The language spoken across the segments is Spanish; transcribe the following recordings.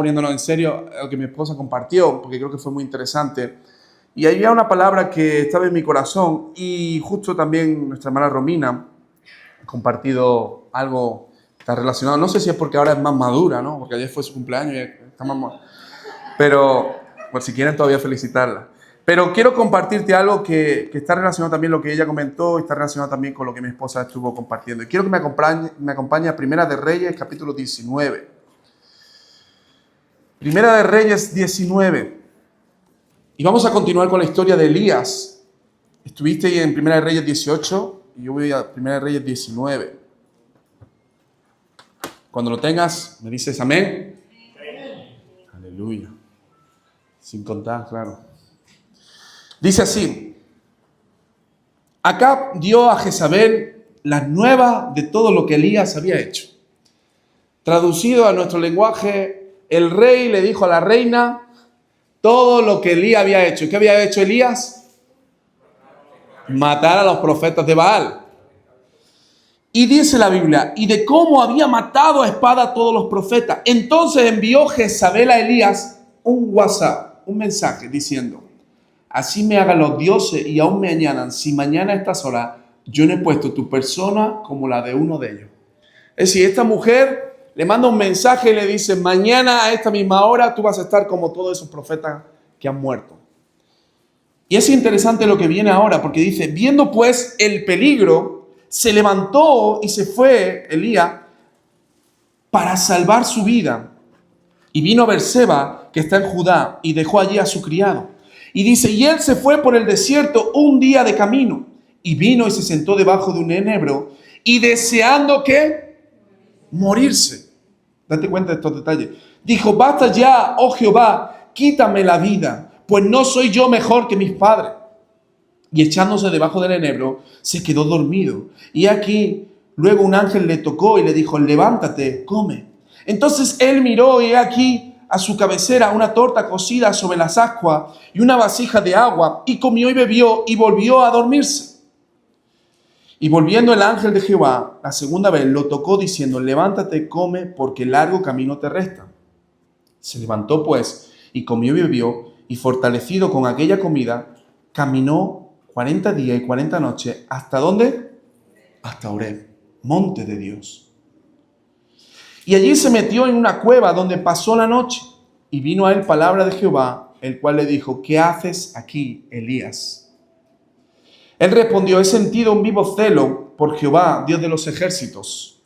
poniéndonos en serio lo que mi esposa compartió, porque creo que fue muy interesante. Y había una palabra que estaba en mi corazón y justo también nuestra hermana Romina ha compartido algo que está relacionado. No sé si es porque ahora es más madura, ¿no? Porque ayer fue su cumpleaños y está más madura. Pero, pues si quieren todavía felicitarla. Pero quiero compartirte algo que está relacionado también con lo que ella comentó y está relacionado también con lo que mi esposa estuvo compartiendo. Y quiero que me acompañe a Primera de Reyes, capítulo 19. Primera de Reyes 19. Y vamos a continuar con la historia de Elías. Estuviste ahí en Primera de Reyes 18 y yo voy a Primera de Reyes 19. Cuando lo tengas, me dices amén. Aleluya. Sin contar, claro. Dice así: Acab dio a Jezabel las nuevas de todo lo que Elías había hecho. Traducido a nuestro lenguaje, el rey le dijo a la reina todo lo que Elías había hecho. ¿Qué había hecho Elías? Matar a los profetas de Baal. Y dice la Biblia, y de cómo había matado a espada a todos los profetas. Entonces envió Jezabel a Elías un WhatsApp, un mensaje diciendo: así me hagan los dioses y aún me añadan, si mañana a estas horas yo no he puesto tu persona como la de uno de ellos. Es decir, esta mujer le manda un mensaje y le dice: mañana a esta misma hora tú vas a estar como todos esos profetas que han muerto. Y es interesante lo que viene ahora, porque dice: viendo pues el peligro, se levantó y se fue Elías para salvar su vida. Y vino a Berseba, que está en Judá, y dejó allí a su criado. Y dice: y él se fue por el desierto un día de camino, y vino y se sentó debajo de un enebro, y deseando que morirse. Date cuenta de estos detalles. Dijo: basta ya, oh Jehová, quítame la vida, pues no soy yo mejor que mis padres. Y echándose debajo del enebro, se quedó dormido. Y aquí, luego un ángel le tocó y le dijo: levántate, come. Entonces él miró y aquí a su cabecera una torta cocida sobre las ascuas y una vasija de agua, y comió y bebió y volvió a dormirse. Y volviendo el ángel de Jehová la segunda vez lo tocó diciendo: levántate, come, porque largo camino te resta. Se levantó pues y comió y bebió, y fortalecido con aquella comida, caminó 40 días y 40 noches. ¿Hasta dónde? Hasta Horeb, monte de Dios. Y allí se metió en una cueva donde pasó la noche. Y vino a él palabra de Jehová, el cual le dijo: ¿qué haces aquí, Elías? Él respondió: he sentido un vivo celo por Jehová, Dios de los ejércitos.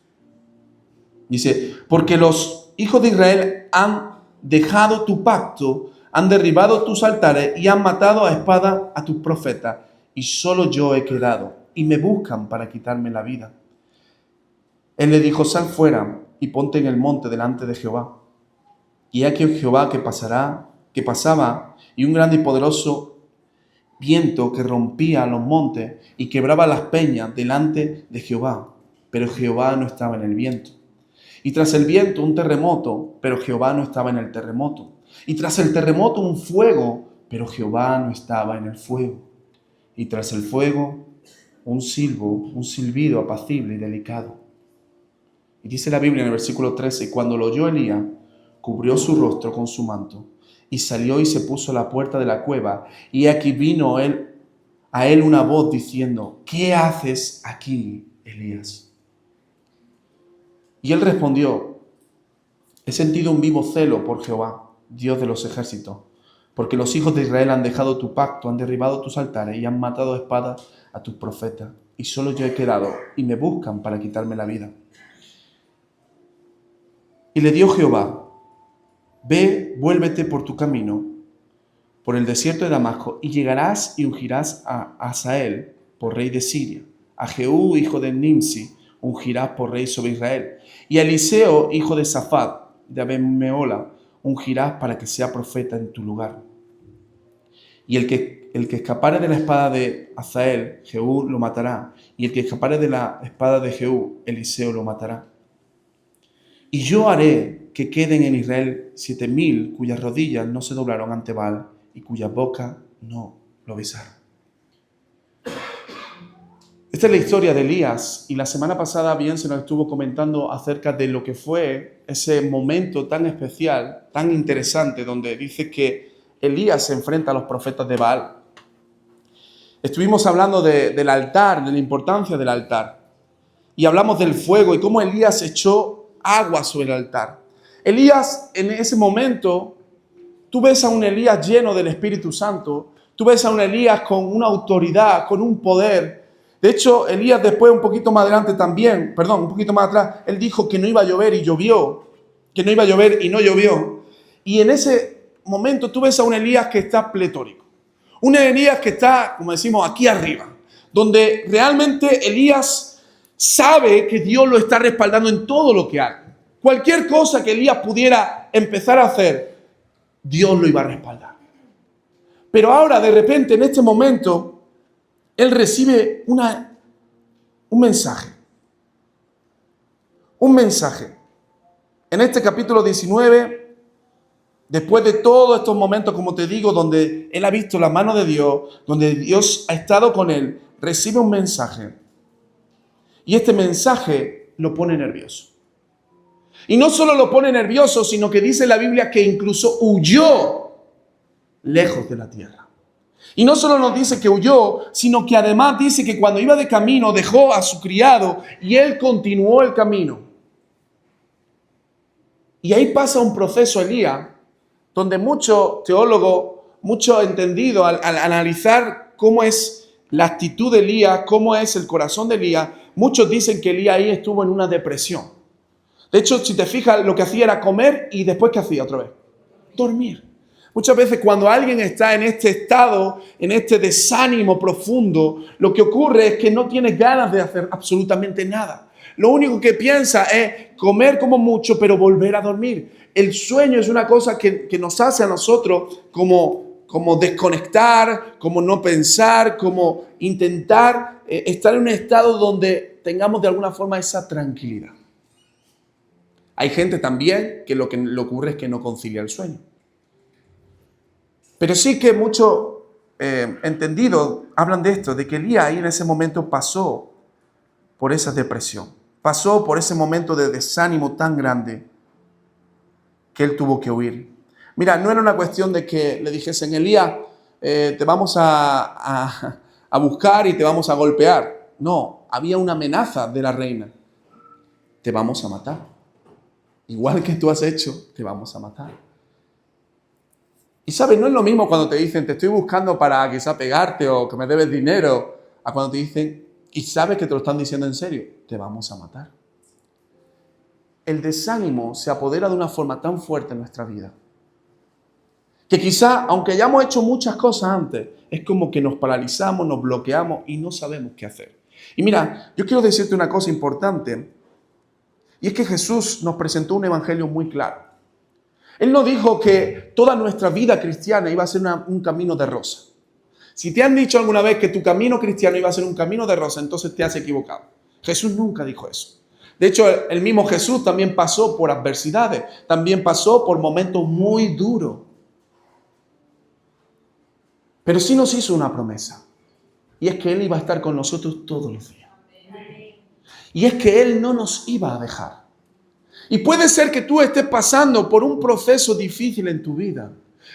Dice: porque los hijos de Israel han dejado tu pacto, han derribado tus altares y han matado a espada a tus profetas. Y solo yo he quedado, y me buscan para quitarme la vida. Él le dijo: sal fuera y ponte en el monte delante de Jehová. Y aquí Jehová que pasaba, y un grande y poderoso viento que rompía los montes y quebraba las peñas delante de Jehová. Pero Jehová no estaba en el viento. Y tras el viento un terremoto, pero Jehová no estaba en el terremoto. Y tras el terremoto un fuego, pero Jehová no estaba en el fuego. Y tras el fuego, un silbido apacible y delicado. Y dice la Biblia en el versículo 13, cuando lo oyó Elías, cubrió su rostro con su manto, y salió y se puso a la puerta de la cueva, y aquí vino a él una voz diciendo: ¿qué haces aquí, Elías? Y él respondió: he sentido un vivo celo por Jehová, Dios de los ejércitos, porque los hijos de Israel han dejado tu pacto, han derribado tus altares y han matado a espada a tus profetas. Y solo yo he quedado, y me buscan para quitarme la vida. Y le dio Jehová: ve, vuélvete por tu camino, por el desierto de Damasco, y llegarás y ungirás a Hazael por rey de Siria. A Jehú, hijo de Nimsi, ungirás por rey sobre Israel. Y a Eliseo, hijo de Safat, de Abed-mehola, ungirás para que sea profeta en tu lugar. Y el que escapare de la espada de Hazael, Jehú lo matará. Y el que escapare de la espada de Jehú, Eliseo lo matará. Y yo haré que queden en Israel 7,000 cuyas rodillas no se doblaron ante Baal y cuyas bocas no lo besaron. Esta es la historia de Elías y la semana pasada bien se nos estuvo comentando acerca de lo que fue ese momento tan especial, tan interesante, donde dice que Elías se enfrenta a los profetas de Baal. Estuvimos hablando del altar, de la importancia del altar, y hablamos del fuego y cómo Elías echó agua sobre el altar. Elías, en ese momento, tú ves a un Elías lleno del Espíritu Santo, tú ves a un Elías con una autoridad, con un poder. De hecho, Elías después, un poquito más adelante también, un poquito más atrás, él dijo que no iba a llover y llovió, que no iba a llover y no llovió. Y en ese momento tú ves a un Elías que está pletórico, un Elías que está, como decimos, aquí arriba, donde realmente Elías sabe que Dios lo está respaldando en todo lo que haga. Cualquier cosa que Elías pudiera empezar a hacer, Dios lo iba a respaldar. Pero ahora, de repente, en este momento, él recibe un mensaje. Un mensaje. En este capítulo 19, después de todos estos momentos, como te digo, donde él ha visto la mano de Dios, donde Dios ha estado con él, recibe un mensaje. Y este mensaje lo pone nervioso. Y no solo lo pone nervioso, sino que dice la Biblia que incluso huyó lejos de la tierra. Y no solo nos dice que huyó, sino que además dice que cuando iba de camino dejó a su criado y él continuó el camino. Y ahí pasa un proceso, Elías, donde muchos teólogos, muchos entendidos al analizar cómo es la actitud de Elías, cómo es el corazón de Elías, muchos dicen que Elías ahí estuvo en una depresión. De hecho, si te fijas, lo que hacía era comer y después ¿qué hacía otra vez? Dormir. Muchas veces cuando alguien está en este estado, en este desánimo profundo, lo que ocurre es que no tiene ganas de hacer absolutamente nada. Lo único que piensa es comer como mucho, pero volver a dormir. El sueño es una cosa que nos hace a nosotros como desconectar, como no pensar, como intentar estar en un estado donde tengamos de alguna forma esa tranquilidad. Hay gente también que lo que le ocurre es que no concilia el sueño. Pero sí que muchos entendidos hablan de esto, de que Elías ahí en ese momento pasó por esa depresión, pasó por ese momento de desánimo tan grande que él tuvo que huir. Mira, no era una cuestión de que le dijesen, Elías, te vamos a buscar y te vamos a golpear. No, había una amenaza de la reina. Te vamos a matar. Igual que tú has hecho, te vamos a matar. Y sabes, no es lo mismo cuando te dicen, te estoy buscando para quizá pegarte o que me debes dinero, a cuando te dicen, y sabes que te lo están diciendo en serio, te vamos a matar. El desánimo se apodera de una forma tan fuerte en nuestra vida, que quizá, aunque hayamos hecho muchas cosas antes, es como que nos paralizamos, nos bloqueamos y no sabemos qué hacer. Y mira, yo quiero decirte una cosa importante, y es que Jesús nos presentó un evangelio muy claro. Él no dijo que toda nuestra vida cristiana iba a ser un camino de rosa. Si te han dicho alguna vez que tu camino cristiano iba a ser un camino de rosa, entonces te has equivocado. Jesús nunca dijo eso. De hecho, el mismo Jesús también pasó por adversidades, también pasó por momentos muy duros. Pero sí nos hizo una promesa, y es que Él iba a estar con nosotros todos los días. Y es que Él no nos iba a dejar. Y puede ser que tú estés pasando por un proceso difícil en tu vida.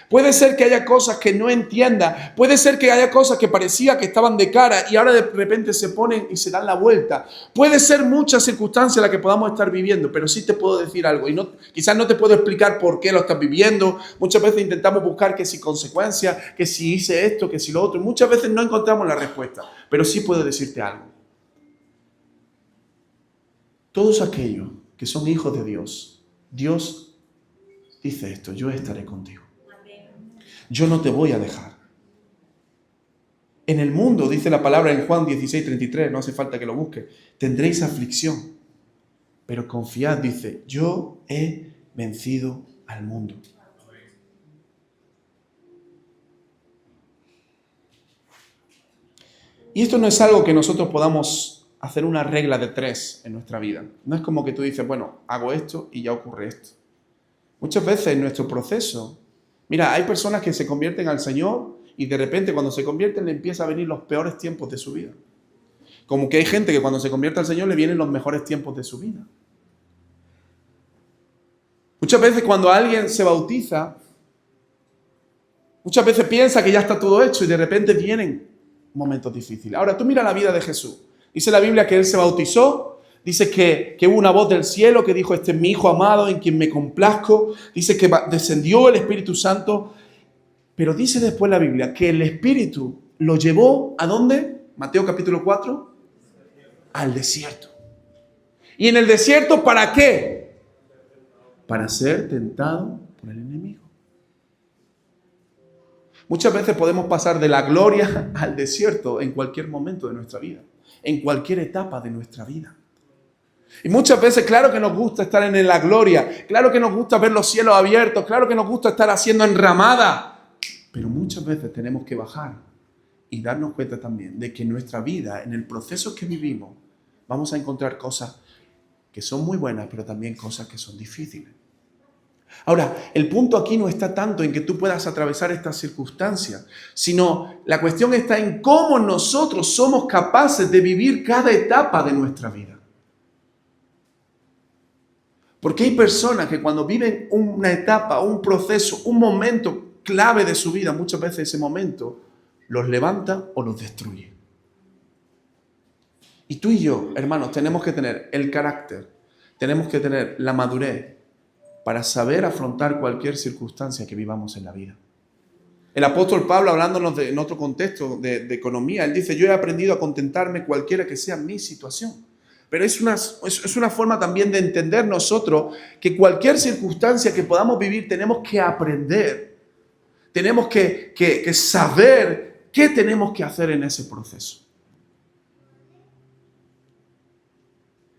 Puede ser que haya cosas que no entiendas. Puede ser que haya cosas que parecía que estaban de cara y ahora de repente se ponen y se dan la vuelta. Puede ser muchas circunstancias las que podamos estar viviendo, pero sí te puedo decir algo. Y quizás no te puedo explicar por qué lo estás viviendo. Muchas veces intentamos buscar que si consecuencias, que si hice esto, que si lo otro. Muchas veces no encontramos la respuesta, pero sí puedo decirte algo. Todos aquellos que son hijos de Dios, Dios dice esto: yo estaré contigo. Yo no te voy a dejar. En el mundo, dice la palabra en Juan 16:33, no hace falta que lo busque, tendréis aflicción, pero confiad, dice, yo he vencido al mundo. Y esto no es algo que nosotros podamos hacer una regla de 3 en nuestra vida. No es como que tú dices, bueno, hago esto y ya ocurre esto. Muchas veces en nuestro proceso, mira, hay personas que se convierten al Señor y de repente cuando se convierten le empieza a venir los peores tiempos de su vida. Como que hay gente que cuando se convierte al Señor le vienen los mejores tiempos de su vida. Muchas veces cuando alguien se bautiza, muchas veces piensa que ya está todo hecho y de repente vienen momentos difíciles. Ahora, tú mira la vida de Jesús. Dice la Biblia que Él se bautizó, dice que hubo una voz del cielo que dijo, este es mi Hijo amado en quien me complazco. Dice que descendió el Espíritu Santo, pero dice después la Biblia que el Espíritu lo llevó ¿a dónde? Mateo capítulo 4, al desierto. ¿Y en el desierto para qué? Para ser tentado por el enemigo. Muchas veces podemos pasar de la gloria al desierto en cualquier momento de nuestra vida, en cualquier etapa de nuestra vida. Y muchas veces, claro que nos gusta estar en la gloria, claro que nos gusta ver los cielos abiertos, claro que nos gusta estar haciendo enramada, pero muchas veces tenemos que bajar y darnos cuenta también de que en nuestra vida, en el proceso que vivimos, vamos a encontrar cosas que son muy buenas, pero también cosas que son difíciles. Ahora, el punto aquí no está tanto en que tú puedas atravesar estas circunstancias, sino la cuestión está en cómo nosotros somos capaces de vivir cada etapa de nuestra vida. Porque hay personas que cuando viven una etapa, un proceso, un momento clave de su vida, muchas veces ese momento los levanta o los destruye. Y tú y yo, hermanos, tenemos que tener el carácter, tenemos que tener la madurez para saber afrontar cualquier circunstancia que vivamos en la vida. El apóstol Pablo, hablándonos en otro contexto de economía, él dice, yo he aprendido a contentarme cualquiera que sea mi situación. Pero es una forma también de entender nosotros que cualquier circunstancia que podamos vivir tenemos que aprender, tenemos que saber qué tenemos que hacer en ese proceso.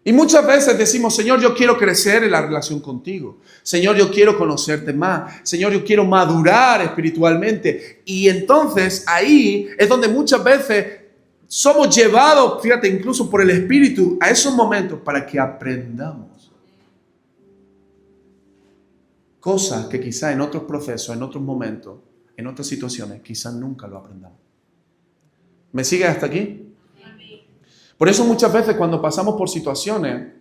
Y muchas veces decimos, Señor, yo quiero crecer en la relación contigo. Señor, yo quiero conocerte más. Señor, yo quiero madurar espiritualmente. Y entonces ahí es donde muchas veces somos llevados, fíjate, incluso por el Espíritu a esos momentos para que aprendamos cosas que quizás en otros procesos, en otros momentos, en otras situaciones, quizás nunca lo aprendamos. ¿Me sigues hasta aquí? Por eso muchas veces cuando pasamos por situaciones,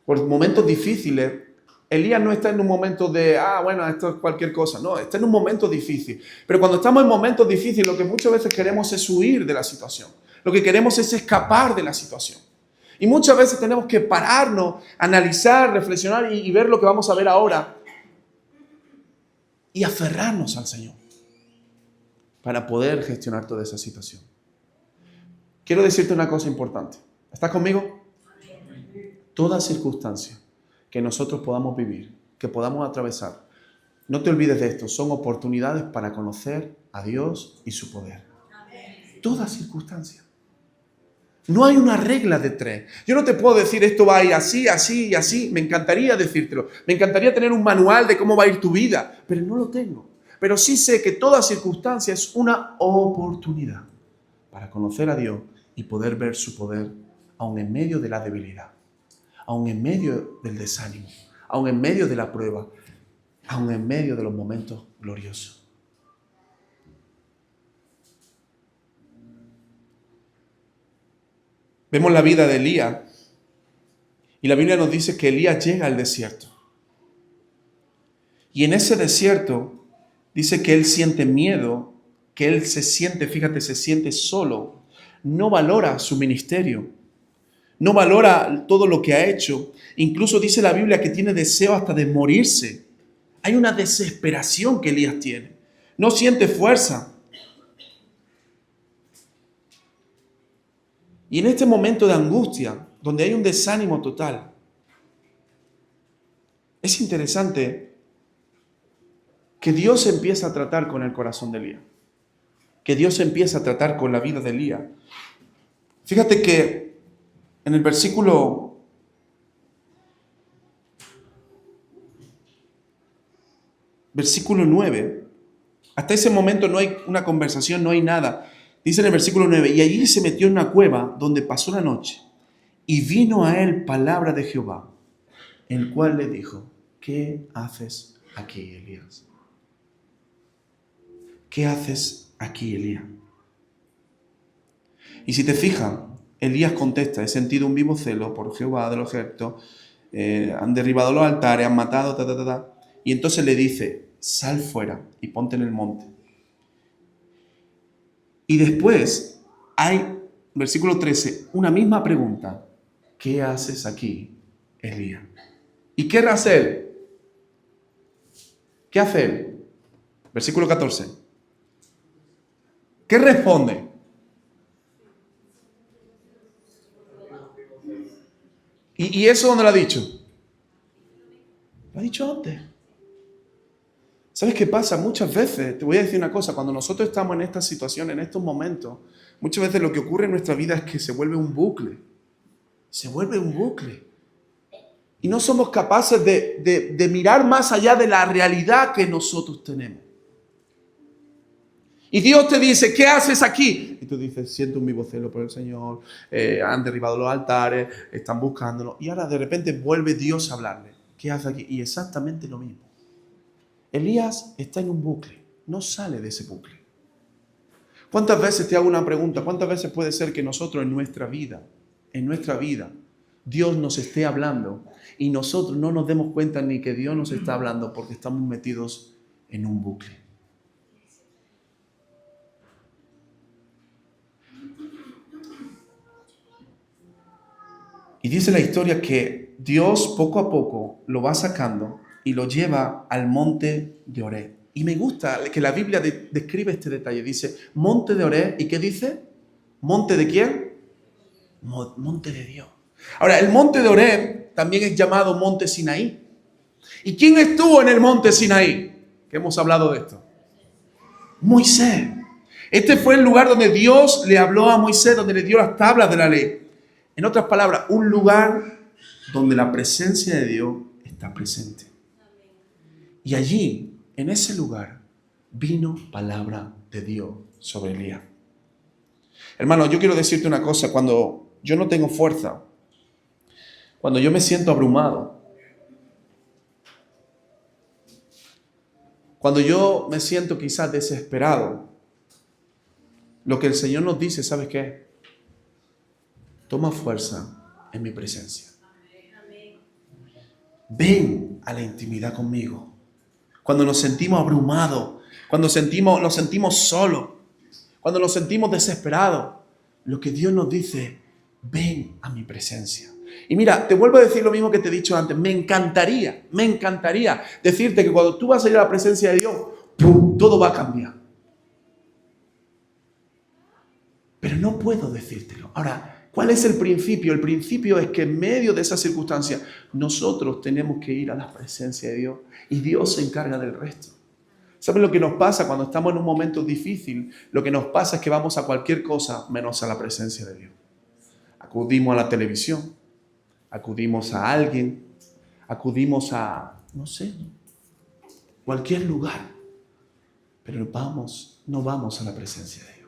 por momentos difíciles, Elías no está en un momento de, bueno, esto es cualquier cosa. No, está en un momento difícil. Pero cuando estamos en momentos difíciles, lo que muchas veces queremos es huir de la situación. Lo que queremos es escapar de la situación. Y muchas veces tenemos que pararnos, analizar, reflexionar y ver lo que vamos a ver ahora. Y aferrarnos al Señor para poder gestionar toda esa situación. Quiero decirte una cosa importante. ¿Estás conmigo? Toda circunstancia que nosotros podamos vivir, que podamos atravesar, no te olvides de esto, son oportunidades para conocer a Dios y su poder. Toda circunstancia. No hay una regla de 3. Yo no te puedo decir esto va a ir así, así y así. Me encantaría decírtelo. Me encantaría tener un manual de cómo va a ir tu vida, pero no lo tengo. Pero sí sé que toda circunstancia es una oportunidad para conocer a Dios y poder ver su poder, aun en medio de la debilidad, aun en medio del desánimo, aun en medio de la prueba, aun en medio de los momentos gloriosos. Vemos la vida de Elías y la Biblia nos dice que Elías llega al desierto. Y en ese desierto dice que él siente miedo, que él se siente solo, no valora su ministerio, no valora todo lo que ha hecho. Incluso dice la Biblia que tiene deseo hasta de morirse. Hay una desesperación que Elías tiene. No siente fuerza. Y en este momento de angustia, donde hay un desánimo total, es interesante que Dios empieza a tratar con el corazón de Elías. Que Dios empieza a tratar con la vida de Elías. Fíjate que en el versículo 9, hasta ese momento no hay una conversación, no hay nada. Dice en el versículo 9, y allí se metió en una cueva donde pasó la noche, y vino a él palabra de Jehová, el cual le dijo, ¿qué haces aquí, Elías? ¿Qué haces aquí, Elías? Y si te fijas, Elías contesta, he sentido un vivo celo por Jehová de los ejércitos, han derribado los altares, han matado, ta, ta, ta, ta. Y entonces le dice, sal fuera y ponte en el monte. Y después hay, versículo 13, una misma pregunta. ¿Qué haces aquí, Elías? ¿Y qué hace él? ¿Qué hace él? Versículo 14. ¿Qué responde? ¿Y eso dónde lo ha dicho? Lo ha dicho antes. ¿Sabes qué pasa? Muchas veces, te voy a decir una cosa, cuando nosotros estamos en esta situación, en estos momentos, muchas veces lo que ocurre en nuestra vida es que se vuelve un bucle. Se vuelve un bucle. Y no somos capaces de mirar más allá de la realidad que nosotros tenemos. Y Dios te dice, ¿qué haces aquí? Y tú dices, siento un vivo celo por el Señor, han derribado los altares, están buscándolo. Y ahora de repente vuelve Dios a hablarle. ¿Qué hace aquí? Y exactamente lo mismo. Elías está en un bucle, no sale de ese bucle. ¿Cuántas veces, te hago una pregunta, cuántas veces puede ser que nosotros en nuestra vida, Dios nos esté hablando y nosotros no nos demos cuenta ni que Dios nos está hablando porque estamos metidos en un bucle? Y dice la historia que Dios poco a poco lo va sacando y lo lleva al monte de Oreb. Y me gusta que la Biblia describe este detalle. Dice, monte de Oreb. ¿Y qué dice? ¿Monte de quién? Monte de Dios. Ahora, el monte de Oreb también es llamado monte Sinaí. ¿Y quién estuvo en el monte Sinaí? Que hemos hablado de esto. Moisés. Este fue el lugar donde Dios le habló a Moisés, donde le dio las tablas de la ley. En otras palabras, un lugar donde la presencia de Dios está presente. Y allí, en ese lugar, vino palabra de Dios sobre Elías. Hermano, yo quiero decirte una cosa. Cuando yo no tengo fuerza, cuando yo me siento abrumado, cuando yo me siento quizás desesperado, lo que el Señor nos dice, ¿sabes qué? Toma fuerza en mi presencia. Ven a la intimidad conmigo. Cuando nos sentimos abrumados, cuando nos sentimos solos, cuando nos sentimos desesperados, lo que Dios nos dice, ven a mi presencia. Y mira, te vuelvo a decir lo mismo que te he dicho antes. Me encantaría decirte que cuando tú vas a ir a la presencia de Dios, ¡pum!, todo va a cambiar. Pero no puedo decírtelo. Ahora, ¿cuál es el principio? El principio es que en medio de esas circunstancias nosotros tenemos que ir a la presencia de Dios y Dios se encarga del resto. ¿Saben lo que nos pasa cuando estamos en un momento difícil? Lo que nos pasa es que vamos a cualquier cosa menos a la presencia de Dios. Acudimos a la televisión, acudimos a alguien, acudimos a, no sé, cualquier lugar, pero no vamos a la presencia de Dios.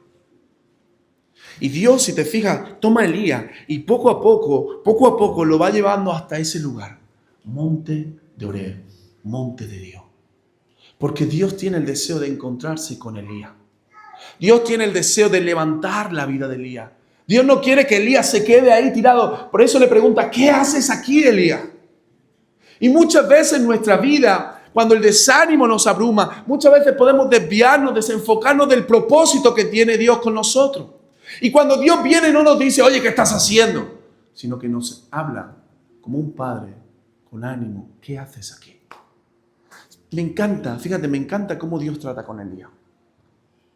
Y Dios, si te fijas, toma a Elías y poco a poco lo va llevando hasta ese lugar. Monte de Oreb, monte de Dios. Porque Dios tiene el deseo de encontrarse con Elías. Dios tiene el deseo de levantar la vida de Elías. Dios no quiere que Elías se quede ahí tirado. Por eso le pregunta, ¿qué haces aquí, Elías? Y muchas veces en nuestra vida, cuando el desánimo nos abruma, muchas veces podemos desviarnos, desenfocarnos del propósito que tiene Dios con nosotros. Y cuando Dios viene no nos dice, oye, ¿qué estás haciendo? Sino que nos habla como un padre, con ánimo. ¿Qué haces aquí? Me encanta, fíjate, me encanta cómo Dios trata con Elías.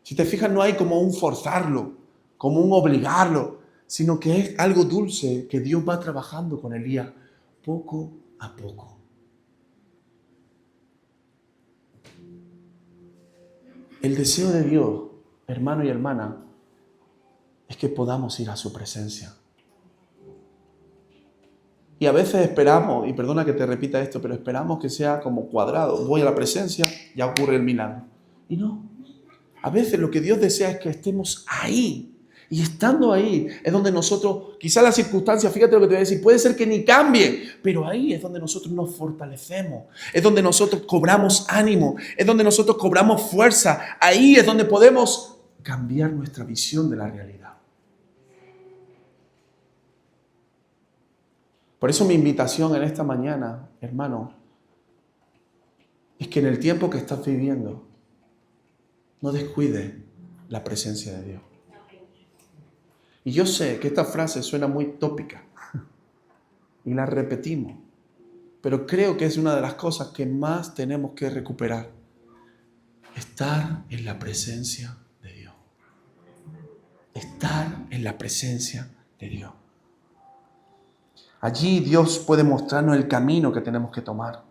Si te fijas, no hay como un forzarlo, como un obligarlo, sino que es algo dulce que Dios va trabajando con Elías poco a poco. El deseo de Dios, hermano y hermana, es que podamos ir a su presencia. Y a veces esperamos, y perdona que te repita esto, pero esperamos que sea como cuadrado. Voy a la presencia, ya ocurre el milagro. Y no. A veces lo que Dios desea es que estemos ahí. Y estando ahí es donde nosotros, quizás las circunstancias, fíjate lo que te voy a decir, puede ser que ni cambie, pero ahí es donde nosotros nos fortalecemos. Es donde nosotros cobramos ánimo. Es donde nosotros cobramos fuerza. Ahí es donde podemos cambiar nuestra visión de la realidad. Por eso mi invitación en esta mañana, hermano, es que en el tiempo que estás viviendo, no descuides la presencia de Dios. Y yo sé que esta frase suena muy tópica y la repetimos, pero creo que es una de las cosas que más tenemos que recuperar. Estar en la presencia de Dios. Estar en la presencia de Dios. Allí Dios puede mostrarnos el camino que tenemos que tomar.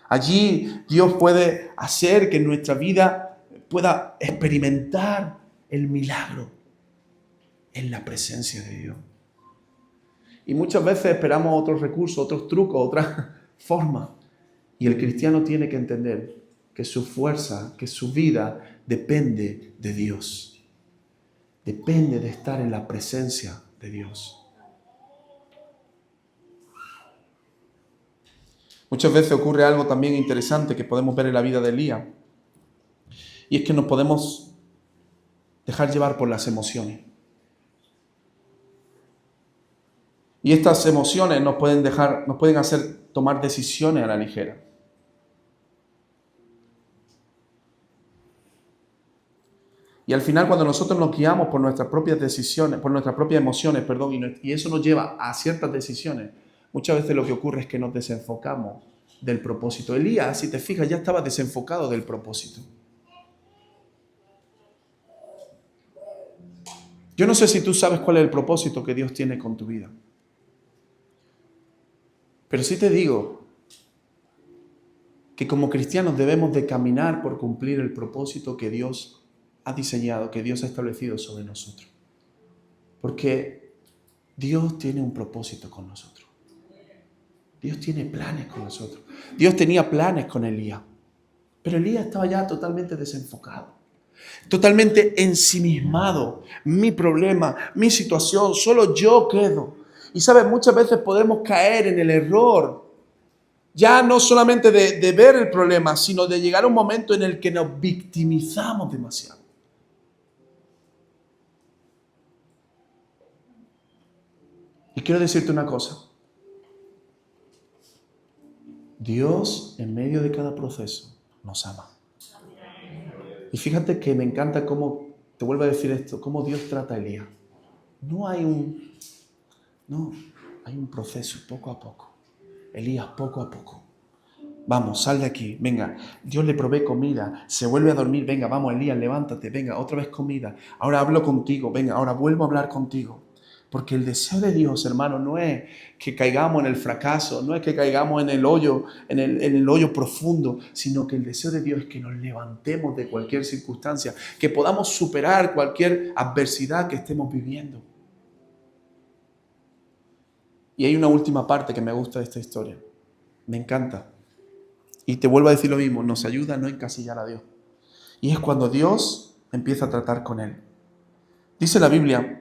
Allí Dios puede hacer que nuestra vida pueda experimentar el milagro en la presencia de Dios. Y muchas veces esperamos otros recursos, otros trucos, otras formas. Y el cristiano tiene que entender que su fuerza, que su vida depende de Dios. Depende de estar en la presencia de Dios. Muchas veces ocurre algo también interesante que podemos ver en la vida de Elías. Y es que nos podemos dejar llevar por las emociones. Y estas emociones nos pueden hacer tomar decisiones a la ligera. Y al final, cuando nosotros nos guiamos por nuestras propias decisiones, por nuestras propias emociones, y eso nos lleva a ciertas decisiones, muchas veces lo que ocurre es que nos desenfocamos del propósito. Elías, si te fijas, ya estaba desenfocado del propósito. Yo no sé si tú sabes cuál es el propósito que Dios tiene con tu vida. Pero sí te digo que como cristianos debemos de caminar por cumplir el propósito que Dios ha diseñado, que Dios ha establecido sobre nosotros. Porque Dios tiene un propósito con nosotros. Dios tiene planes con nosotros. Dios tenía planes con Elías. Pero Elías estaba ya totalmente desenfocado. Totalmente ensimismado. Mi problema, mi situación, solo yo quedo. Y sabes, muchas veces podemos caer en el error, ya no solamente de ver el problema, sino de llegar a un momento en el que nos victimizamos demasiado. Y quiero decirte una cosa. Dios, en medio de cada proceso, nos ama. Y fíjate que me encanta cómo, te vuelvo a decir esto, cómo Dios trata a Elías. No, hay un proceso poco a poco. Elías, poco a poco. Vamos, sal de aquí, venga. Dios le provee comida, se vuelve a dormir, venga, vamos, Elías, levántate, venga, otra vez comida. Ahora hablo contigo, venga, ahora vuelvo a hablar contigo. Porque el deseo de Dios, hermano, no es que caigamos en el fracaso, no es que caigamos en el hoyo, en el hoyo profundo, sino que el deseo de Dios es que nos levantemos de cualquier circunstancia, que podamos superar cualquier adversidad que estemos viviendo. Y hay una última parte que me gusta de esta historia. Me encanta. Y te vuelvo a decir lo mismo, nos ayuda a no encasillar a Dios. Y es cuando Dios empieza a tratar con él. Dice la Biblia,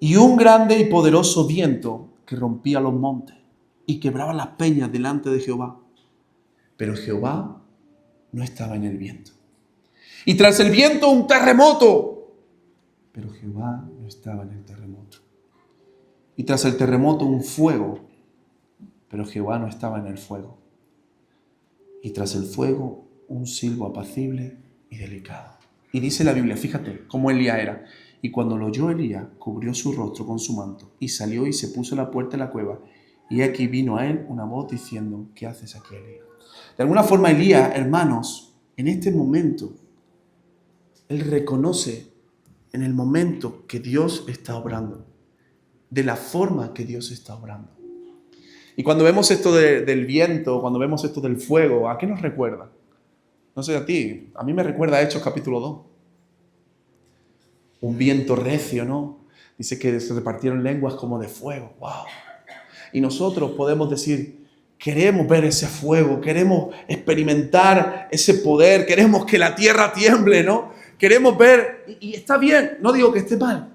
y un grande y poderoso viento que rompía los montes y quebraba las peñas delante de Jehová. Pero Jehová no estaba en el viento. Y tras el viento un terremoto. Pero Jehová no estaba en el terremoto. Y tras el terremoto un fuego. Pero Jehová no estaba en el fuego. Y tras el fuego un silbo apacible y delicado. Y dice la Biblia, fíjate cómo Elías era. Y cuando lo oyó Elías, cubrió su rostro con su manto, y salió y se puso a la puerta de la cueva. Y aquí vino a él una voz diciendo, ¿qué haces aquí, Elías? De alguna forma Elías, hermanos, en este momento, él reconoce en el momento que Dios está obrando, de la forma que Dios está obrando. Y cuando vemos esto del viento, cuando vemos esto del fuego, ¿a qué nos recuerda? No sé a ti, a mí me recuerda a Hechos capítulo 2. Un viento recio, ¿no? Dice que se repartieron lenguas como de fuego. ¡Wow! Y nosotros podemos decir, queremos ver ese fuego, queremos experimentar ese poder, queremos que la tierra tiemble, ¿no? Queremos ver, y está bien, no digo que esté mal,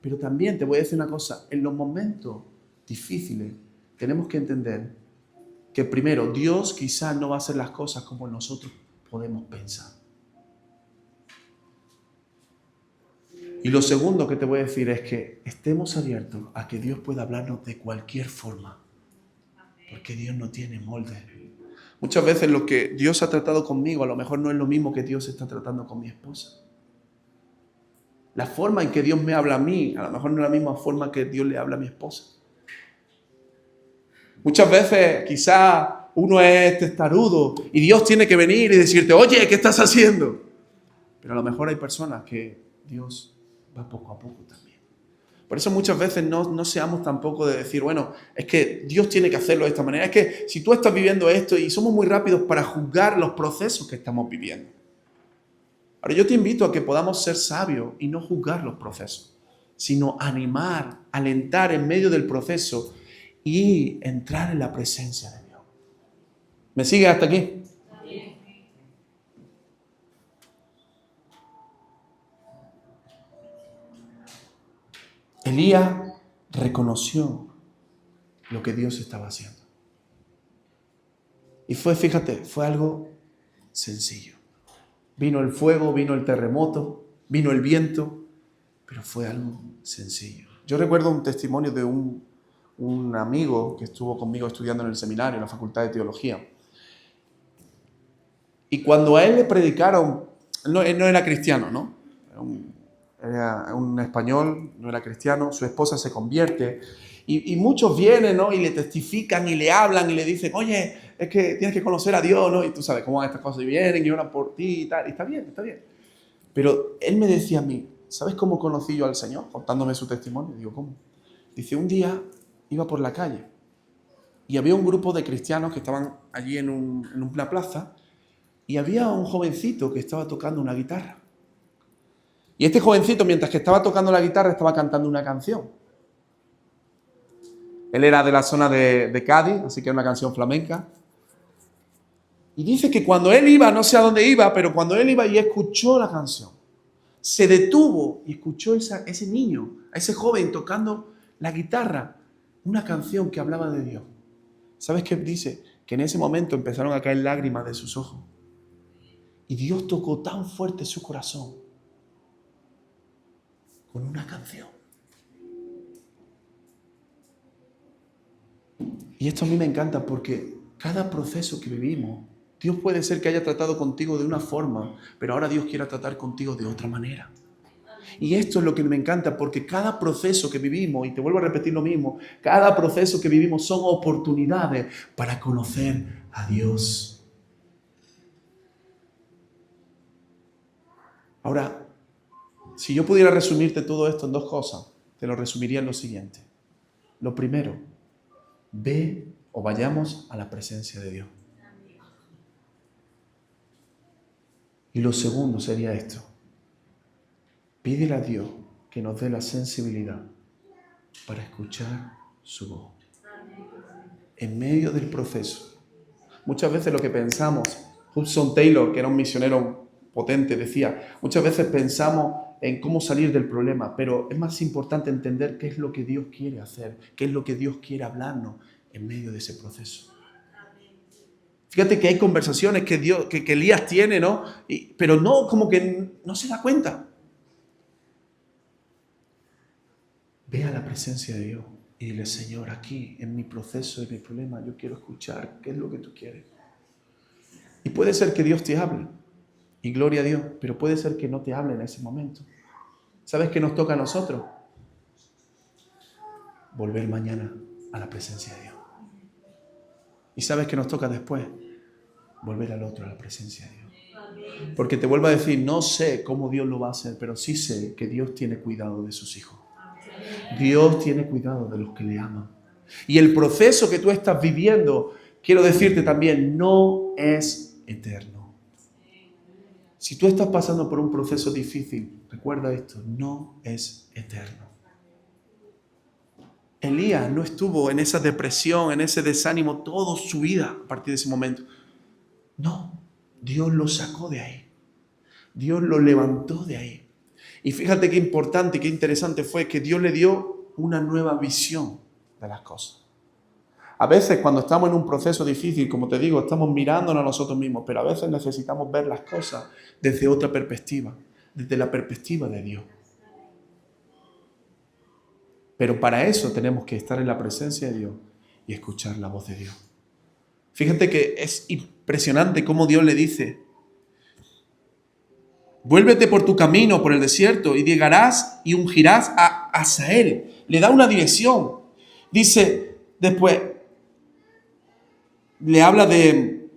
pero también te voy a decir una cosa, en los momentos difíciles tenemos que entender que primero, Dios quizás no va a hacer las cosas como nosotros podemos pensar. Y lo segundo que te voy a decir es que estemos abiertos a que Dios pueda hablarnos de cualquier forma. Porque Dios no tiene molde. Muchas veces lo que Dios ha tratado conmigo a lo mejor no es lo mismo que Dios está tratando con mi esposa. La forma en que Dios me habla a mí, a lo mejor no es la misma forma que Dios le habla a mi esposa. Muchas veces quizás uno es testarudo y Dios tiene que venir y decirte, oye, ¿qué estás haciendo? Pero a lo mejor hay personas que Dios va poco a poco también. Por eso muchas veces no seamos tampoco de decir, bueno, es que Dios tiene que hacerlo de esta manera. Es que si tú estás viviendo esto y somos muy rápidos para juzgar los procesos que estamos viviendo. Ahora yo te invito a que podamos ser sabios y no juzgar los procesos, sino animar, alentar en medio del proceso y entrar en la presencia de Dios. ¿Me sigue hasta aquí? Elías reconoció lo que Dios estaba haciendo. Y fue algo sencillo. Vino el fuego, vino el terremoto, vino el viento, pero fue algo sencillo. Yo recuerdo un testimonio de un amigo que estuvo conmigo estudiando en el seminario, en la Facultad de Teología. Y cuando a él le predicaron, él no era cristiano, ¿no? Era un español, no era cristiano, su esposa se convierte y muchos vienen, ¿no? Y le testifican y le hablan y le dicen, oye, es que tienes que conocer a Dios, ¿no? Y tú sabes cómo estas cosas, y vienen y oran por ti y tal, y está bien, está bien. Pero él me decía a mí, ¿sabes cómo conocí yo al Señor? Contándome su testimonio. Digo, ¿cómo? Dice, un día iba por la calle y había un grupo de cristianos que estaban allí en una plaza y había un jovencito que estaba tocando una guitarra. Y este jovencito, mientras que estaba tocando la guitarra, estaba cantando una canción. Él era de la zona de Cádiz, así que era una canción flamenca. Y dice que cuando él iba, no sé a dónde iba, pero cuando él iba y escuchó la canción, se detuvo y escuchó a ese niño, a ese joven tocando la guitarra, una canción que hablaba de Dios. ¿Sabes qué dice? Que en ese momento empezaron a caer lágrimas de sus ojos. Y Dios tocó tan fuerte su corazón con una canción. Y esto a mí me encanta porque cada proceso que vivimos, Dios puede ser que haya tratado contigo de una forma, pero ahora Dios quiere tratar contigo de otra manera. Y esto es lo que me encanta porque cada proceso que vivimos, y te vuelvo a repetir lo mismo, cada proceso que vivimos son oportunidades para conocer a Dios. Ahora, si yo pudiera resumirte todo esto en dos cosas, te lo resumiría en lo siguiente. Lo primero, ve o vayamos a la presencia de Dios. Y lo segundo sería esto. Pídele a Dios que nos dé la sensibilidad para escuchar su voz. En medio del proceso. Muchas veces lo que pensamos, Hudson Taylor, que era un misionero potente, decía, muchas veces pensamos en cómo salir del problema, pero es más importante entender qué es lo que Dios quiere hacer, qué es lo que Dios quiere hablarnos en medio de ese proceso. Fíjate que hay conversaciones que Elías tiene, ¿no? Pero no, como que no se da cuenta. Ve a la presencia de Dios y dile, Señor, aquí en mi proceso, en mi problema, yo quiero escuchar qué es lo que tú quieres. Y puede ser que Dios te hable, y gloria a Dios, pero puede ser que no te hable en ese momento. ¿Sabes qué nos toca a nosotros? Volver mañana a la presencia de Dios. ¿Y sabes qué nos toca después? Volver al otro, a la presencia de Dios. Porque te vuelvo a decir, no sé cómo Dios lo va a hacer, pero sí sé que Dios tiene cuidado de sus hijos. Dios tiene cuidado de los que le aman. Y el proceso que tú estás viviendo, quiero decirte también, no es eterno. Si tú estás pasando por un proceso difícil, recuerda esto, no es eterno. Elías no estuvo en esa depresión, en ese desánimo toda su vida a partir de ese momento. No, Dios lo sacó de ahí. Dios lo levantó de ahí. Y fíjate qué importante, qué interesante fue que Dios le dio una nueva visión de las cosas. A veces cuando estamos en un proceso difícil, como te digo, estamos mirándonos a nosotros mismos, pero a veces necesitamos ver las cosas desde otra perspectiva, desde la perspectiva de Dios. Pero para eso tenemos que estar en la presencia de Dios y escuchar la voz de Dios. Fíjate que es impresionante cómo Dios le dice: vuélvete por tu camino, por el desierto, y llegarás y ungirás a Hazael. Le da una dirección. Dice después, le habla de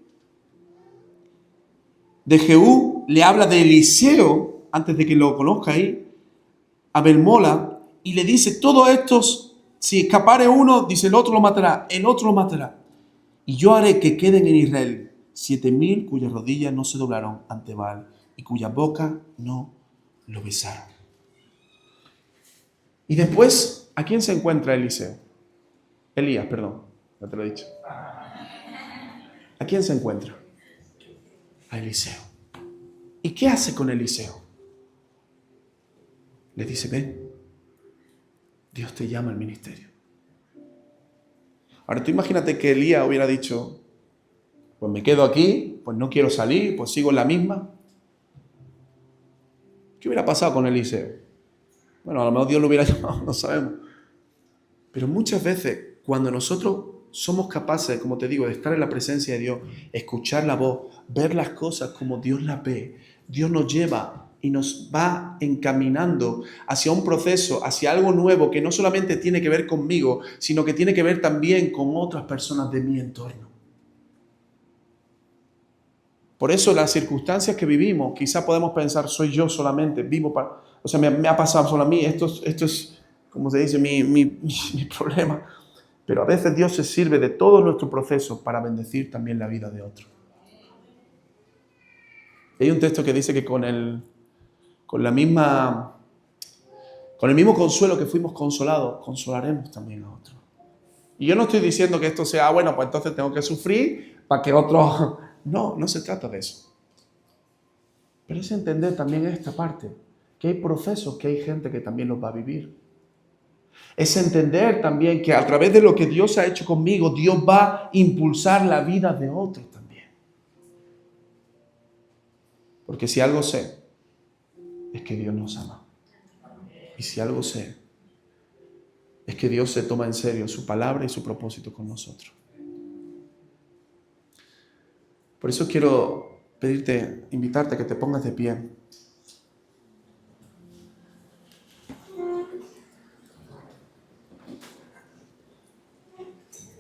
Jehú, le habla de Eliseo, antes de que lo conozca ahí, a Belmola, y le dice: todos estos, si escapare uno, dice, el otro lo matará, el otro lo matará. Y yo haré que queden en Israel 7,000 cuyas rodillas no se doblaron ante Baal y cuya boca no lo besaron. Y después, ¿a quién se encuentra Eliseo? Elías, perdón, ya te lo he dicho. ¿A quién se encuentra? A Eliseo. ¿Y qué hace con Eliseo? Le dice: ven, Dios te llama al ministerio. Ahora tú imagínate que Elías hubiera dicho: pues me quedo aquí, pues no quiero salir, pues sigo en la misma. ¿Qué hubiera pasado con Eliseo? Bueno, a lo mejor Dios lo hubiera llamado, no sabemos. Pero muchas veces, cuando nosotros somos capaces, como te digo, de estar en la presencia de Dios, escuchar la voz, ver las cosas como Dios las ve, Dios nos lleva y nos va encaminando hacia un proceso, hacia algo nuevo que no solamente tiene que ver conmigo, sino que tiene que ver también con otras personas de mi entorno. Por eso las circunstancias que vivimos, quizá podemos pensar: soy yo solamente, vivo para... O sea, me ha pasado solo a mí, esto es, como se dice, mi problema. Pero a veces Dios se sirve de todo nuestro proceso para bendecir también la vida de otros. Hay un texto que dice que con el mismo consuelo que fuimos consolados, consolaremos también a otros. Y yo no estoy diciendo que esto sea, bueno, pues entonces tengo que sufrir para que otros... No, no se trata de eso. Pero es entender también esta parte, que hay procesos, que hay gente que también los va a vivir. Es entender también que a través de lo que Dios ha hecho conmigo, Dios va a impulsar la vida de otros también. Porque si algo sé, es que Dios nos ama. Y si algo sé, es que Dios se toma en serio su palabra y su propósito con nosotros. Por eso quiero pedirte, invitarte a que te pongas de pie.